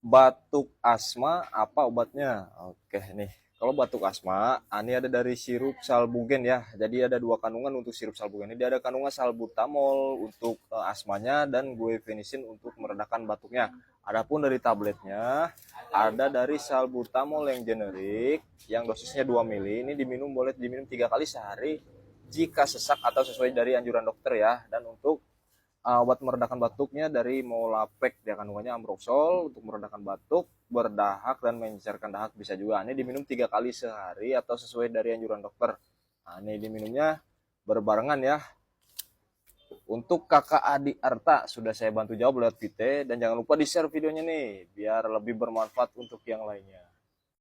Batuk asma apa obatnya? Oke nih, kalau batuk asma, ini ada dari sirup salbugen ya. Jadi ada dua kandungan untuk sirup salbugen. Ini ada kandungan salbutamol untuk asmanya dan guaifenesin untuk meredakan batuknya. Adapun dari tabletnya, ada dari salbutamol yang generik, yang dosisnya 2 mili. Ini boleh diminum 3 kali sehari jika sesak atau sesuai dari anjuran dokter ya. Dan untuk obat meredakan batuknya dari Molapek, dia kandungannya Ambroxol untuk meredakan batuk, berdahak dan mencerkan dahak bisa juga. Ini diminum 3 kali sehari atau sesuai dari anjuran dokter. Nah, ini diminumnya berbarengan ya. Untuk kakak adik Arta sudah saya bantu jawab lewat VT, dan jangan lupa di share videonya nih biar lebih bermanfaat untuk yang lainnya.